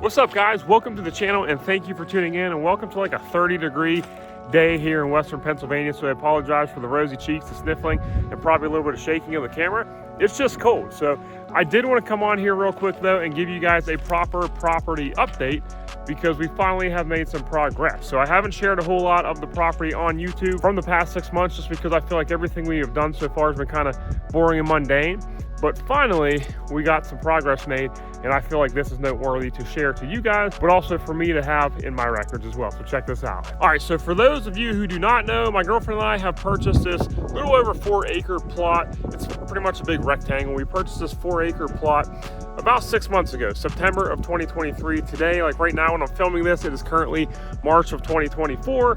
What's up, guys? Welcome to the channel and thank you for tuning in, and welcome to like a 30-degree day here in Western Pennsylvania. So I apologize for the rosy cheeks, the sniffling, and probably a little bit of shaking of the camera. It's just cold. So I did want to come on here real quick though and give you guys a proper property update, because we finally have made some progress. So I haven't shared a whole lot of the property on YouTube from the past 6 months, just because I feel like everything we have done so far has been kind of boring and mundane. But finally, we got some progress made, and I feel like this is noteworthy to share to you guys, but also for me to have in my records as well. So check this out. All right, so for those of you who do not know, my girlfriend and I have purchased this little over 4-acre plot. It's pretty much a big rectangle. We purchased this 4-acre plot about 6 months ago, September of 2023. Today, like right now when I'm filming this, it is currently March of 2024.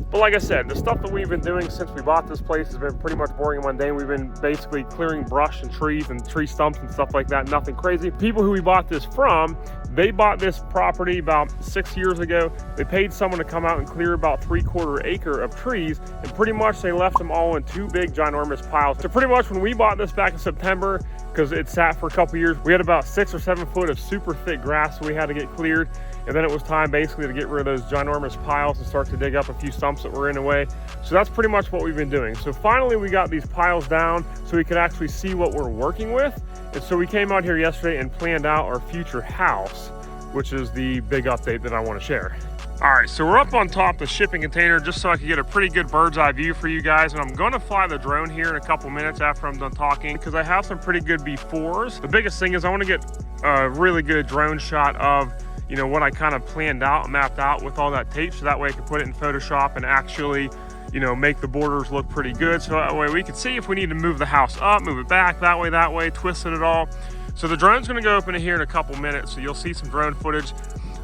But like I said, the stuff that we've been doing since we bought this place has been pretty much boring and mundane. We've been basically clearing brush and trees and tree stumps and stuff like that, nothing crazy. People who we bought this from, they bought this property about 6 years ago. They paid someone to come out and clear about 3/4 acre of trees, and pretty much they left them all in two big ginormous piles. So pretty much when we bought this back in September, because it sat for a couple years, we had about 6 or 7 foot of super thick grass, so we had to get cleared. And then it was time basically to get rid of those ginormous piles and start to dig up a few stumps that were in the way. So that's pretty much what we've been doing. So finally we got these piles down so we could actually see what we're working with. And so we came out here yesterday and planned out our future house, which is the big update that I want to share. All right, so we're up on top of the shipping container just so I can get a pretty good bird's eye view for you guys. And I'm gonna fly the drone here in a couple minutes after I'm done talking, because I have some pretty good befores. The biggest thing is I want to get a really good drone shot of, you know, what I kind of planned out, mapped out with all that tape, so that way I can put it in Photoshop and actually, you know, make the borders look pretty good. So that way we can see if we need to move the house up, move it back, that way, twisted it all. So the drone's gonna go up in here in a couple minutes, so you'll see some drone footage.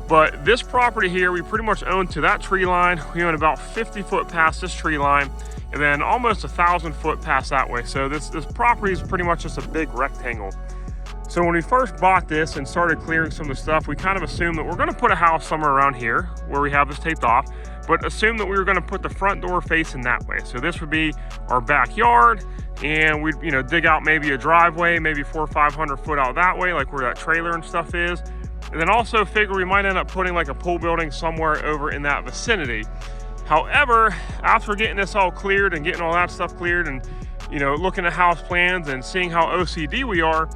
But this property here, we pretty much own to that tree line. We own about 50 foot past this tree line, and then almost 1,000 foot past that way. So this property is pretty much just a big rectangle. So when we first bought this and started clearing some of the stuff, we kind of assumed that we're gonna put a house somewhere around here where we have this taped off, but assumed that we were gonna put the front door facing that way. So this would be our backyard, and we'd, you know, dig out maybe a driveway, maybe 400 or 500 foot out that way, like where that trailer and stuff is. And then also figure we might end up putting like a pool building somewhere over in that vicinity. However, after getting this all cleared and getting all that stuff cleared and, you know, looking at house plans and seeing how OCD we are,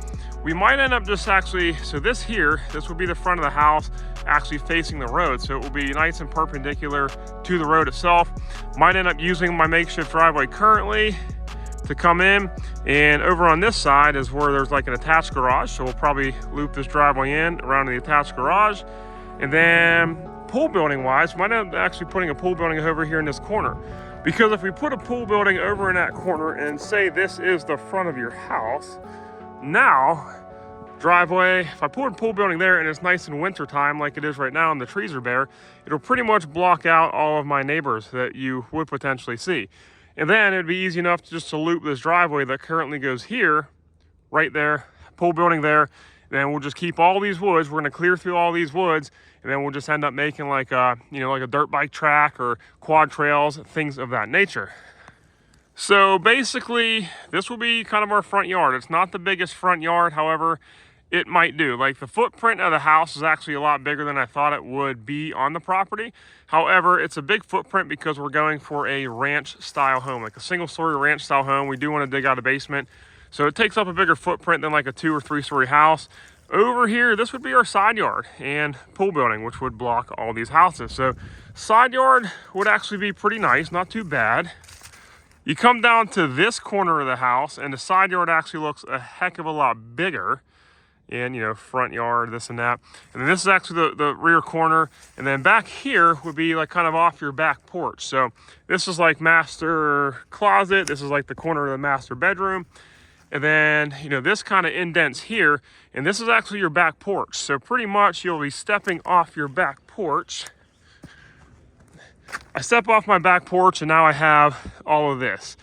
we might end up just actually, so this here, this would be the front of the house actually facing the road. So it will be nice and perpendicular to the road itself. Might end up using my makeshift driveway currently to come in, and over on this side is where there's like an attached garage. So we'll probably loop this driveway in around the attached garage. And then pool building wise, might end up actually putting a pool building over here in this corner. Because if we put a pool building over in that corner and say this is the front of your house, now driveway, if I put a pool building there and it's nice in winter time like it is right now and the trees are bare, it'll pretty much block out all of my neighbors that you would potentially see. And then it'd be easy enough just to loop this driveway that currently goes here, right there, pool building there. And then we'll just keep all these woods. We're gonna clear through all these woods, and then we'll just end up making like a, you know, like a dirt bike track or quad trails, things of that nature. So basically, this will be kind of our front yard. It's not the biggest front yard, however, it might do. Like the footprint of the house is actually a lot bigger than I thought it would be on the property. However, it's a big footprint because we're going for a ranch style home, like a single story ranch style home. We do want to dig out a basement. So it takes up a bigger footprint than like a 2 or 3 story house. Over here, this would be our side yard and pool building, which would block all these houses. So side yard would actually be pretty nice, not too bad. You come down to this corner of the house and the side yard actually looks a heck of a lot bigger. And, you know, front yard, this and that. And then this is actually the rear corner. And then back here would be like kind of off your back porch. So this is like master closet. This is like the corner of the master bedroom. And then, you know, this kind of indents here. And this is actually your back porch. So pretty much you'll be stepping off your back porch. I step off my back porch and now I have all of this.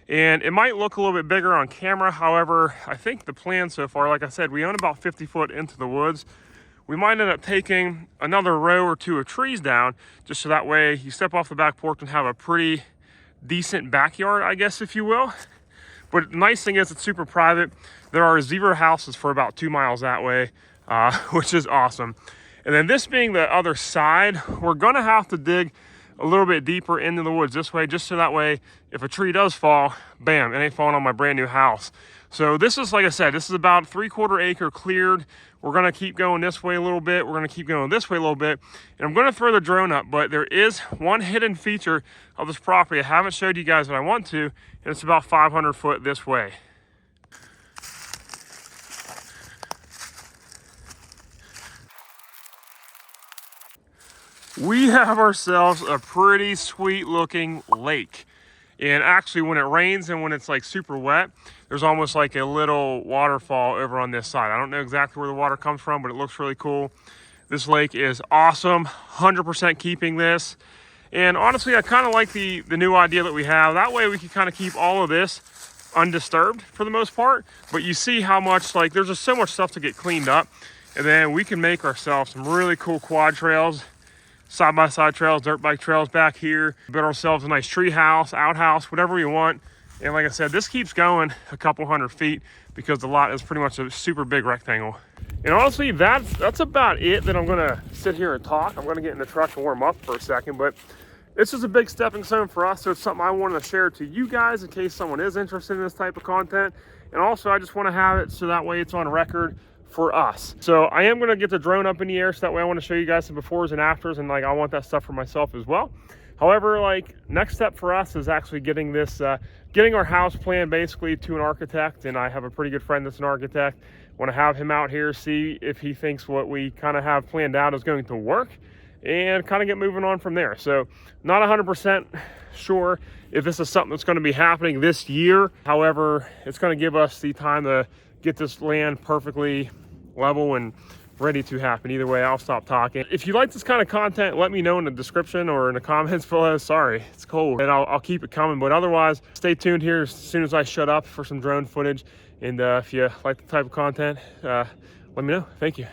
And it might look a little bit bigger on camera. However, I think the plan so far, like I said, we own about 50 foot into the woods. We might end up taking another row or two of trees down, just so that way you step off the back porch and have a pretty decent backyard, I guess, if you will. But the nice thing is it's super private. There are 0 houses for about 2 miles that way, which is awesome. And then this being the other side, we're gonna have to dig a little bit deeper into the woods this way, just so that way if a tree does fall, bam, it ain't falling on my brand new house. So this is, like I said, this is about 3/4 acre cleared. We're gonna keep going this way a little bit. We're gonna keep going this way a little bit. And I'm gonna throw the drone up, but there is one hidden feature of this property I haven't showed you guys, but I want to, and it's about 500 foot this way. We have ourselves a pretty sweet looking lake. And actually when it rains and when it's like super wet, there's almost like a little waterfall over on this side. I don't know exactly where the water comes from, but it looks really cool. This lake is awesome, 100% keeping this. And honestly, I kind of like the new idea that we have. That way we can kind of keep all of this undisturbed for the most part. But you see how much, like, there's just so much stuff to get cleaned up. And then we can make ourselves some really cool quad trails, side-by-side trails, dirt bike trails back here, build ourselves a nice tree house, outhouse, whatever we want. And like I said, this keeps going a couple 100 feet because the lot is pretty much a super big rectangle. And honestly, that's about it that I'm gonna sit here and talk. I'm gonna get in the truck and warm up for a second, but this is a big stepping stone for us, so it's something I wanted to share to you guys in case someone is interested in this type of content. And also, I just want to have it so that way it's on record for us. So I am going to get the drone up in the air so that way I want to show you guys some befores and afters, and like I want that stuff for myself as well. However, like, next step for us is actually getting this getting our house plan basically to an architect, and I have a pretty good friend that's an architect. Want to have him out here, see if he thinks what we kind of have planned out is going to work, and kind of get moving on from there. So not 100% sure if this is something that's going to be happening this year. However, it's going to give us the time to get this land perfectly level and ready to happen. Either way, I'll stop talking. If you like this kind of content, let me know in the description or in the comments below. Sorry, it's cold, and I'll keep it coming. But otherwise, stay tuned here as soon as I shut up for some drone footage. And if you like the type of content, let me know. Thank you.